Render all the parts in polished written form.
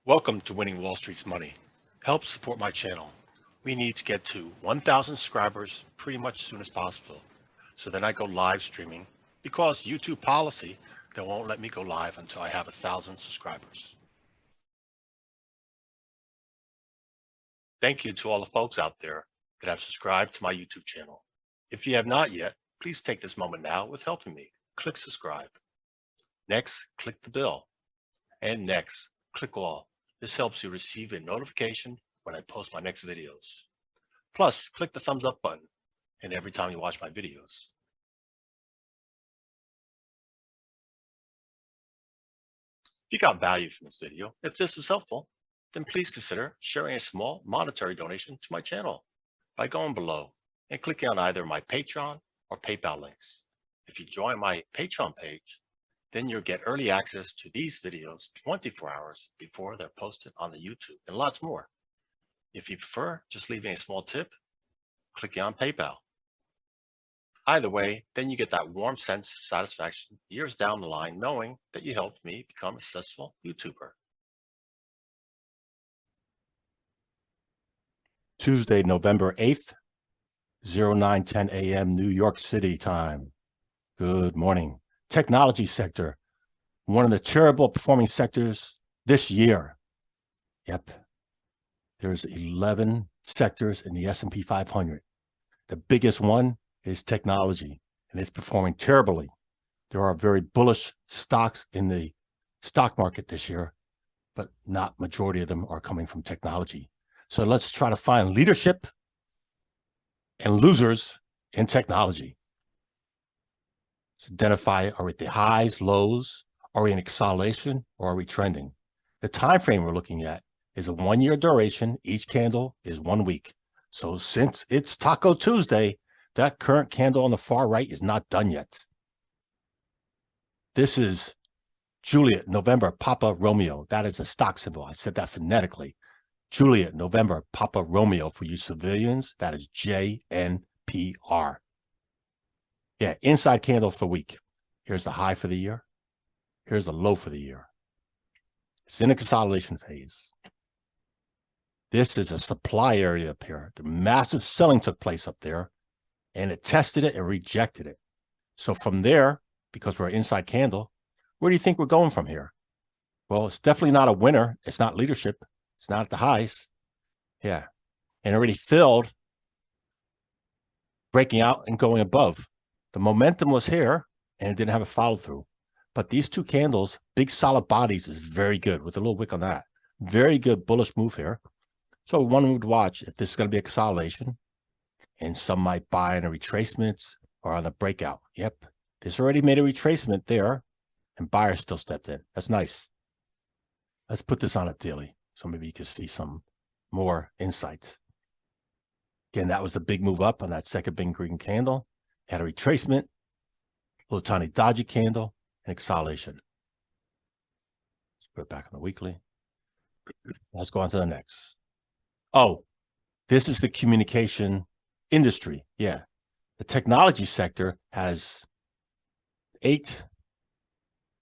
Welcome to Winning Wall Street's Money. Help support my channel. We need to get to 1,000 subscribers pretty much as soon as possible. So then I go live streaming because YouTube policy, they won't let me go live until I have 1,000 subscribers. Thank you to all the folks out there that have subscribed to my YouTube channel. If you have not yet, please take this moment now with helping me. Click subscribe. Next, click the bell. And next, click all. This helps you receive a notification when I post my next videos. Plus, click the thumbs up button and every time you watch my videos. If you got value from this video, if this was helpful, then please consider sharing a small monetary donation to my channel by going below and clicking on either my Patreon or PayPal links. If you join my Patreon page, then you'll get early access to these videos 24 hours before they're posted on the YouTube and lots more. If you prefer just leaving a small tip, click on PayPal. Either way, then you get that warm sense of satisfaction years down the line knowing that you helped me become a successful YouTuber. Tuesday, November 8th, 09:10 a.m. New York City time. Good morning. Technology sector, one of the terrible performing sectors this year. Yep. There's 11 sectors in the S&P 500. The biggest one is technology, and it's performing terribly. There are very bullish stocks in the stock market this year, but not majority of them are coming from technology. So let's try to find leadership and losers in technology. Let's identify, are we at the highs, lows? Are we in acceleration or are we trending? The time frame we're looking at is a 1-year duration. Each candle is 1 week. So since it's Taco Tuesday, that current candle on the far right is not done yet. This is Juliet, November, Papa Romeo. That is a stock symbol. I said that phonetically. Juliet, November, Papa Romeo. For you civilians, that is JNPR. Yeah, inside candle for the week. Here's the high for the year. Here's the low for the year. It's in a consolidation phase. This is a supply area up here. The massive selling took place up there, and it tested it and rejected it. So from there, because we're inside candle, where do you think we're going from here? Well, it's definitely not a winner. It's not leadership. It's not at the highs. Yeah. And already filled, breaking out and going above. The momentum was here and it didn't have a follow through. But these two candles, big solid bodies, is very good with a little wick on that. Very good bullish move here. So one would watch if this is going to be a consolidation, and some might buy in a retracement or on a breakout. Yep. This already made a retracement there and buyers still stepped in. That's nice. Let's put this on a daily so maybe you can see some more insight. Again, that was the big move up on that second big green candle. Had a retracement, little tiny dodgy candle, and acceleration. Let's put it back on the weekly. Let's go on to the next. Oh, this is the communication industry. Yeah. The technology sector has 8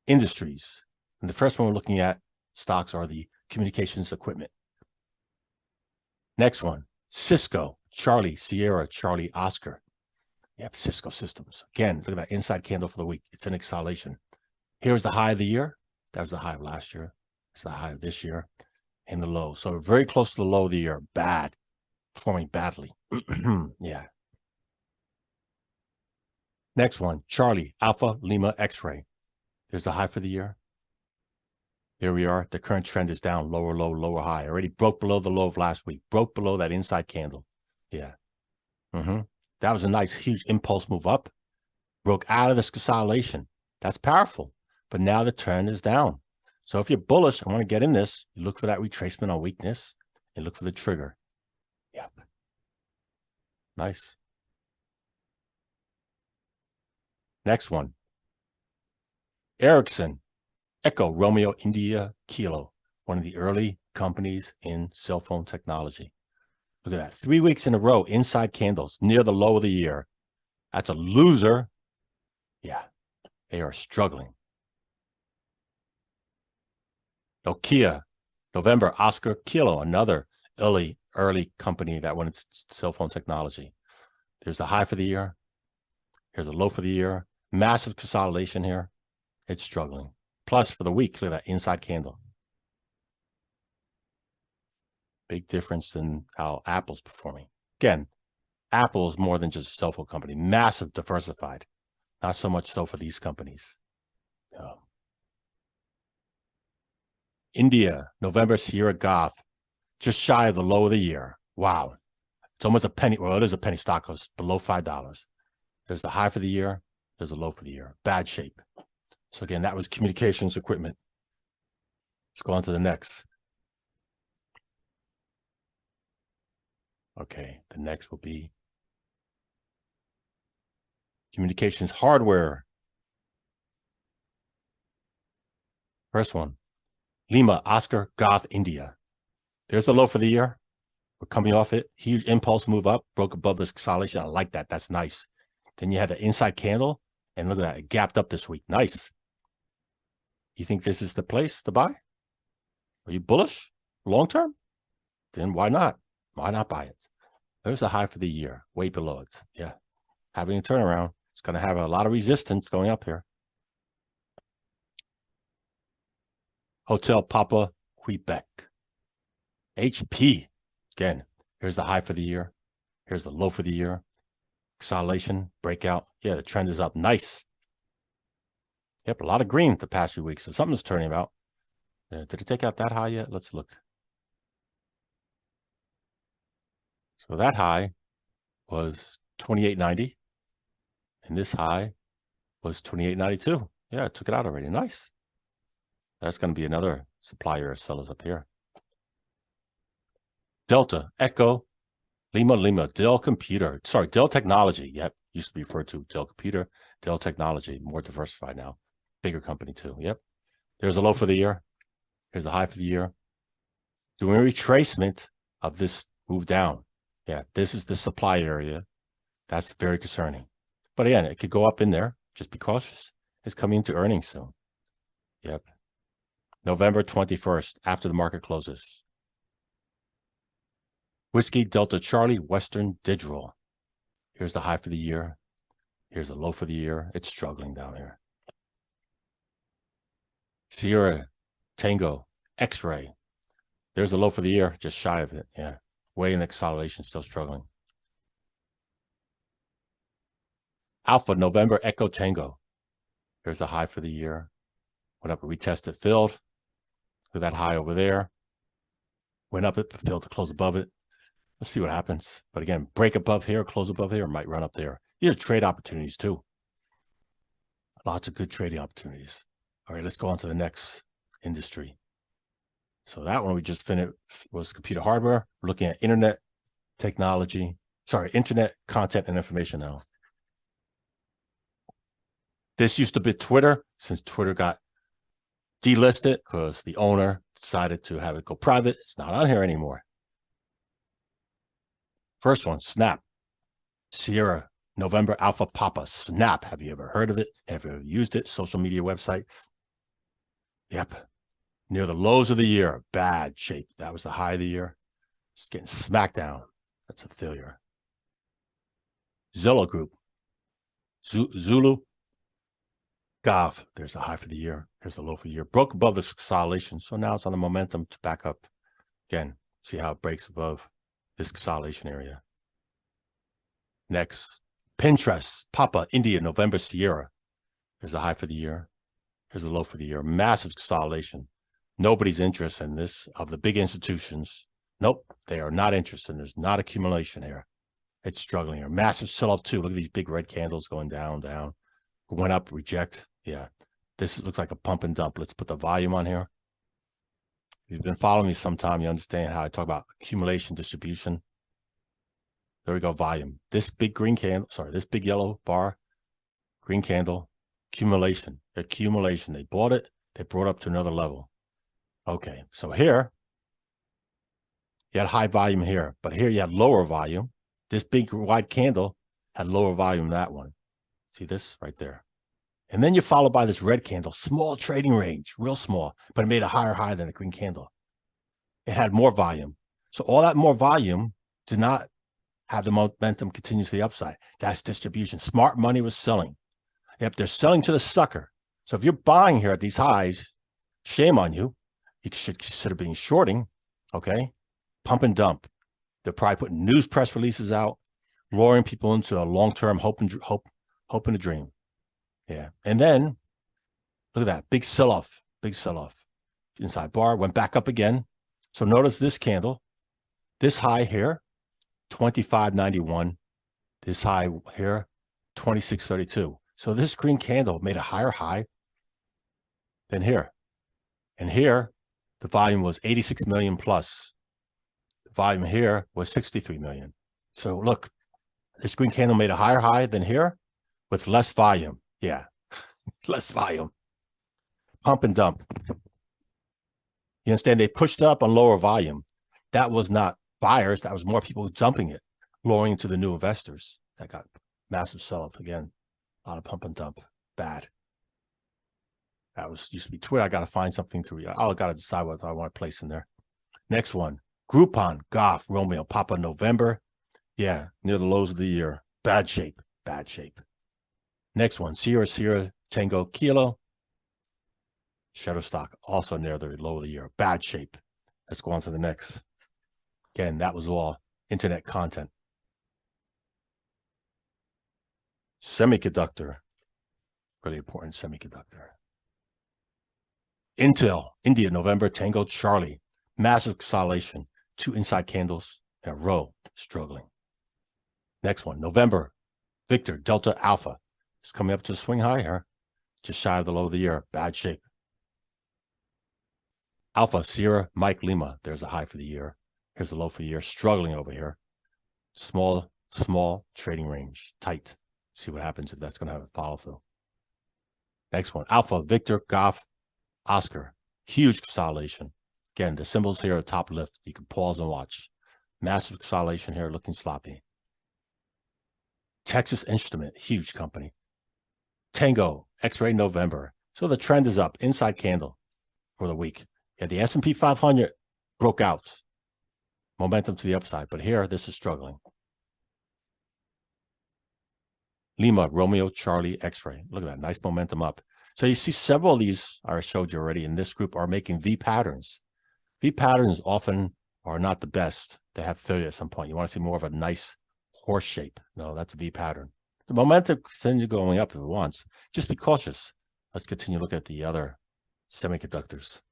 industries. And the first one we're looking at stocks are the communications equipment. Next one, Cisco, Charlie, Sierra, Charlie, Oscar. Yep, Cisco Systems. Again, look at that inside candle for the week. It's an acceleration. Here's the high of the year. That was the high of last year. It's the high of this year. And the low. So very close to the low of the year. Bad. Performing badly. Yeah. Next one, Charlie, Alpha, Lima, X-Ray. There's the high for the year. Here we are. The current trend is down. Lower low, lower high. Already broke below the low of last week. Broke below that inside candle. Yeah. That was a nice, huge impulse move up. Broke out of this consolidation. That's powerful. But now the trend is down. So if you're bullish, I want to get in this. You look for that retracement on weakness and look for the trigger. Yep. Nice. Next one. Ericsson, Echo, Romeo, India, Kilo. One of the early companies in cell phone technology. Look at that. 3 weeks in a row, inside candles, near the low of the year. That's a loser. Yeah, they are struggling. Nokia, November, Oscar Kilo, another early company that went into cell phone technology. There's a high for the year. Here's a low for the year. Massive consolidation here. It's struggling. Plus for the week, look at that inside candle. Big difference in how Apple's performing. Again, Apple is more than just a cell phone company. Massive diversified. Not so much so for these companies. India, November, Sierra Goth, just shy of the low of the year. Wow. It's almost a penny. Well, it is a penny stock. It's below $5. There's the high for the year. There's a low for the year. Bad shape. So again, that was communications equipment. Let's go on to the next. Okay, the next will be communications hardware. First one, Lima, Oscar, Goth, India. There's the low for the year. We're coming off it. Huge impulse move up, broke above this consolidation. I like that. That's nice. Then you had the inside candle, and look at that. It gapped up this week. Nice. You think this is the place to buy? Are you bullish long term? Then why not? Why not buy it? There's a high for the year, way below it. Yeah. Having a turnaround. It's going to have a lot of resistance going up here. Hotel Papa, Quebec. HP. Again, here's the high for the year. Here's the low for the year. Consolidation, breakout. Yeah, the trend is up. Nice. Yep, a lot of green the past few weeks. So something's turning about. Did it take out that high yet? Let's look. So that high was 28.90. And this high was 28.92. Yeah, it took it out already. Nice. That's going to be another supplier of sellers up here. Delta, Echo, Lima, Dell Computer. Sorry, Dell Technology. Yep, used to be referred to Dell Computer, Dell Technology. More diversified now. Bigger company too. Yep. There's a low for the year. Here's the high for the year. Doing a retracement of this move down. Yeah, this is the supply area. That's very concerning. But again, it could go up in there. Just be cautious. It's coming into earnings soon. Yep. November 21st, after the market closes. Whiskey, Delta, Charlie, Western Digital. Here's the high for the year. Here's a low for the year. It's struggling down here. Sierra, Tango, X-Ray. There's a low for the year, just shy of it. Yeah. Way in the consolidation, still struggling. Alpha, November, Echo, Tango. Here's the high for the year. Went up and retested, filled. Look at that high over there. Went up it, filled to close above it. Let's see what happens. But again, break above here, close above here, might run up there. These are trade opportunities too. Lots of good trading opportunities. All right, let's go on to the next industry. So that one we just finished was computer hardware. We're looking at internet technology. Sorry, internet content and information now. This used to be Twitter. Since Twitter got delisted because the owner decided to have it go private, it's not on here anymore. First one, Snap. Sierra, November, Alpha, Papa. Snap. Have you ever heard of it? Have you ever used it? Social media website. Yep. Near the lows of the year. Bad shape. That was the high of the year. It's getting smacked down. That's a failure. Zillow Group. Zulu. Gav. There's the high for the year. Here's the low for the year. Broke above this consolidation. So now it's on the momentum to back up. Again, see how it breaks above this consolidation area. Next, Pinterest, Papa, India, November, Sierra. There's a high for the year. Here's a low for the year. Massive consolidation. Nobody's interested in this of the big institutions. Nope, they are not interested. There's not accumulation here. It's struggling here. Massive sell-off too. Look at these big red candles going down, down. Went up, reject. Yeah, this looks like a pump and dump. Let's put the volume on here. If you've been following me sometime, you understand how I talk about accumulation, distribution. There we go, volume. This big green candle, sorry, this big yellow bar, green candle, accumulation. They bought it, they brought it up to another level. Okay, so here, you had high volume here, but here you had lower volume. This big wide candle had lower volume than that one. See this right there? And then you follow by this red candle, small trading range, real small, but it made a higher high than a green candle. it had more volume. So all that more volume did not have the momentum continue to the upside. That's distribution. Smart money was selling. Yep, they're selling to the sucker. So if you're buying here at these highs, shame on you. You should consider being shorting, okay? Pump and dump. They're probably putting news press releases out, luring people into a long-term hope and a dream. Yeah. And then, look at that. Big sell-off. Big sell-off. Inside bar, went back up again. So notice this candle. This high here, 25.91. This high here, 26.32. So this green candle made a higher high than here. And here, the volume was 86 million plus. The volume here was 63 million. So look, this green candle made a higher high than here with less volume. Yeah, less volume. Pump and dump. You understand? They pushed up on lower volume. That was not buyers. That was more people dumping it, luring into the new investors. That got massive sell-off again. A lot of pump and dump. Bad. That was used to be Twitter. I got to find something to read. I got to decide what I want to place in there. Next one. Groupon, Golf, Romeo, Papa, November. Yeah, near the lows of the year. Bad shape. Bad shape. Next one. Sierra, Tango, Kilo. Shutterstock, also near the low of the year. Bad shape. Let's go on to the next. Again, that was all internet content. Semiconductor. Really important semiconductor. Intel, India, November, Tango, Charlie. Massive consolidation. 2 inside candles in a row, struggling. Next one, November, Victor, Delta, Alpha. It's coming up to a swing high here. Just shy of the low of the year. Bad shape. Alpha, Sierra, Mike, Lima. There's a high for the year. Here's the low for the year. Struggling over here. Small trading range. Tight. See what happens if that's going to have a follow through. Next one, Alpha, Victor, Golf, Oscar. Huge consolidation. Again, the symbols here are top left. You can pause and watch. Massive consolidation here, looking sloppy. Texas Instrument, huge company. Tango, X-Ray, November. So the trend is up. Inside candle for the week. Yeah, the S&P 500 broke out. Momentum to the upside. But here, this is struggling. Lima, Romeo, Charlie, X-Ray. Look at that. Nice momentum up. So you see several of these I showed you already in this group are making V patterns. V patterns often are not the best. They have failure at some point. You want to see more of a nice horse shape. No, that's a V pattern. The momentum continue going up if it wants. Just be cautious. Let's continue to look at the other semiconductors.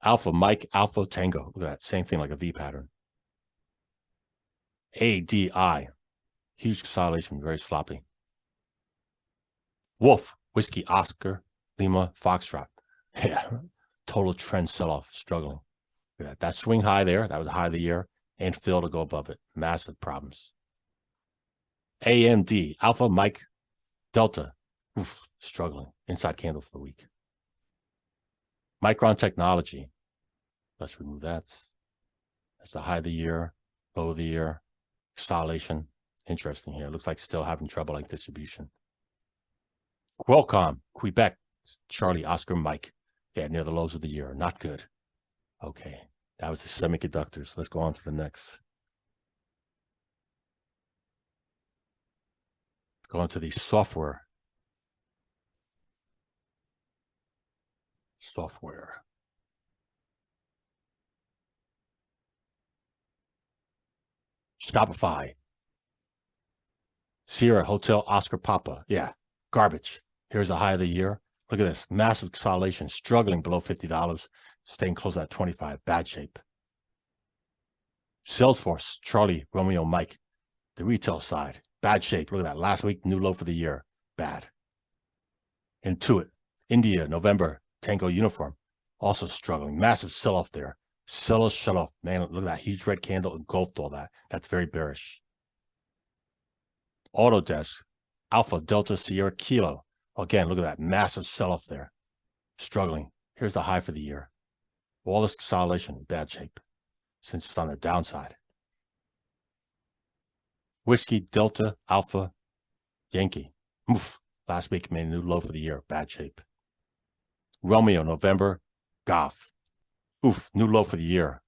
Alpha, Mike, Alpha, Tango. Look at that. Same thing like a V pattern. ADI. Huge consolidation, very sloppy. Wolf, Whiskey, Oscar, Lima, Foxtrot. Yeah, total trend sell-off, struggling. That swing high there, that was the high of the year, and failed to go above it. Massive problems. AMD, Alpha, Mike, Delta. Oof, struggling. Inside candle for the week. Micron Technology. Let's remove that. That's the high of the year, low of the year. Consolidation. Interesting here. Looks like still having trouble like distribution. Qualcomm, Quebec, Charlie, Oscar, Mike. Yeah, near the lows of the year. Not good. Okay. That was the semiconductors. Let's go on to the next. Go on to the software. Software. Shopify. Sierra, Hotel, Oscar, Papa. Yeah, garbage. Here's the high of the year. Look at this. Massive consolidation, struggling below $50, staying close at 25. Bad shape. Salesforce, Charlie, Romeo, Mike. The retail side. Bad shape. Look at that. Last week, new low for the year. Bad. Intuit, India, November, Tango Uniform. Also struggling. Massive sell-off there. Sell-off, shut-off. Man, look at that huge red candle engulfed all that. That's very bearish. Autodesk, Alpha, Delta, Sierra, Kilo. Again, look at that massive sell-off there. Struggling. Here's the high for the year. All this consolidation, bad shape, since it's on the downside. Whiskey, Delta, Alpha, Yankee. Oof. Last week made a new low for the year. Bad shape. Romeo, November, Golf. Oof, new low for the year.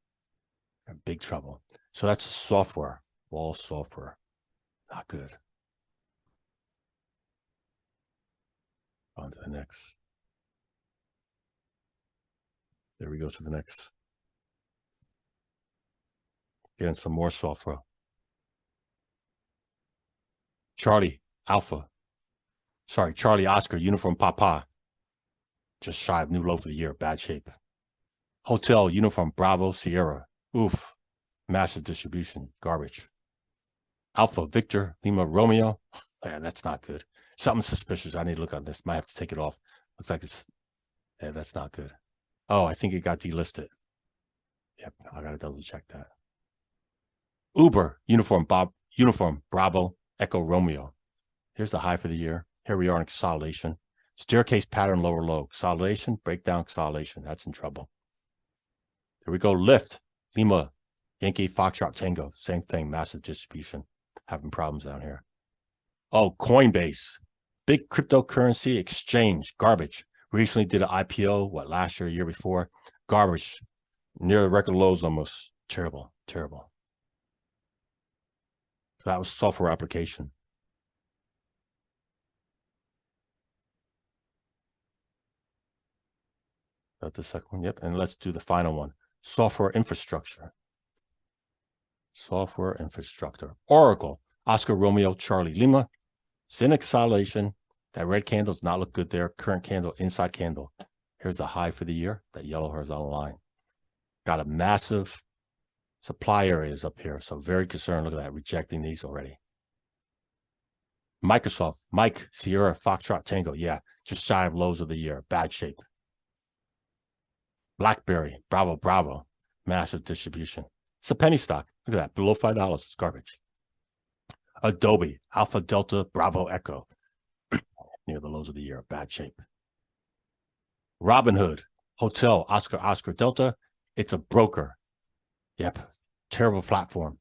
In big trouble. So that's software, all software. Not good. On to the next. There we go to the next. Again, some more software. Charlie Oscar, Uniform Papa. Just shy of new low for the year, bad shape. Hotel, Uniform Bravo, Sierra. Oof, massive distribution, garbage. Alpha, Victor, Lima, Romeo. Yeah, that's not good. Something suspicious. I need to look on this. Might have to take it off. Looks like it's, yeah, that's not good. Oh, I think it got delisted. Yep, I gotta double check that. Uber, Uniform Bravo, Echo, Romeo. Here's the high for the year. Here we are in consolidation. Staircase pattern, lower low. Consolidation, breakdown, consolidation. That's in trouble. Here we go. Lyft, Lima, Yankee, Foxtrot, Tango. Same thing, massive distribution. Having problems down here. Oh, Coinbase, big cryptocurrency exchange, garbage. Recently did an IPO, last year, year before? Garbage, near the record lows almost. Terrible, terrible. So that was software application. That's the second one, yep. And let's do the final one. Software infrastructure. Software infrastructure. Oracle, Oscar, Romeo, Charlie, Lima. It's in consolidation. That red candle does not look good there. Current candle, inside candle. Here's the high for the year, that yellow horizontal line. Got a massive supply areas up here. So very concerned. Look at that, rejecting these already. Microsoft, Mike, Sierra, Foxtrot, Tango. Yeah, just shy of lows of the year. Bad shape. BlackBerry, Bravo, massive distribution. It's a penny stock. Look at that, below $5. It's garbage. Adobe, Alpha, Delta, Bravo, Echo. Near the lows of the year, bad shape. Robinhood, Hotel, Oscar, Delta. It's a broker. Yep, terrible platform.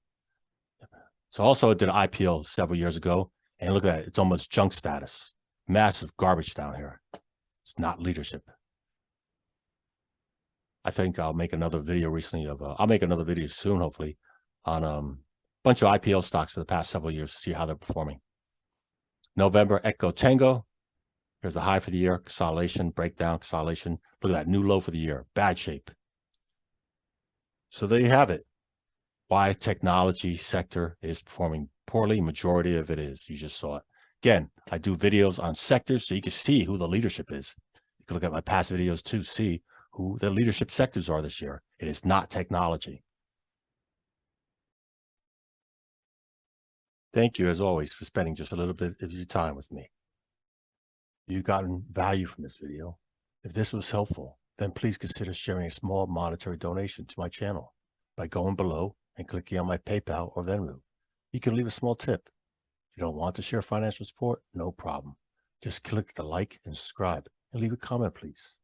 So also it did an IPO several years ago. And look at that, it's almost junk status. Massive garbage down here. It's not leadership. I think I'll make another video recently of, I'll make another video soon, hopefully, on a bunch of IPO stocks for the past several years to see how they're performing. November, Echo, Tango. Here's the high for the year, consolidation, breakdown, consolidation. Look at that, new low for the year, bad shape. So there you have it. Why technology sector is performing poorly, majority of it is. You just saw it. Again, I do videos on sectors so you can see who the leadership is. You can look at my past videos too, see who the leadership sectors are this year. It is not technology. Thank you, as always, for spending just a little bit of your time with me. If you've gotten value from this video, if this was helpful, then please consider sharing a small monetary donation to my channel by going below and clicking on my PayPal or Venmo. You can leave a small tip. If you don't want to share financial support, no problem. Just click the like and subscribe and leave a comment, please.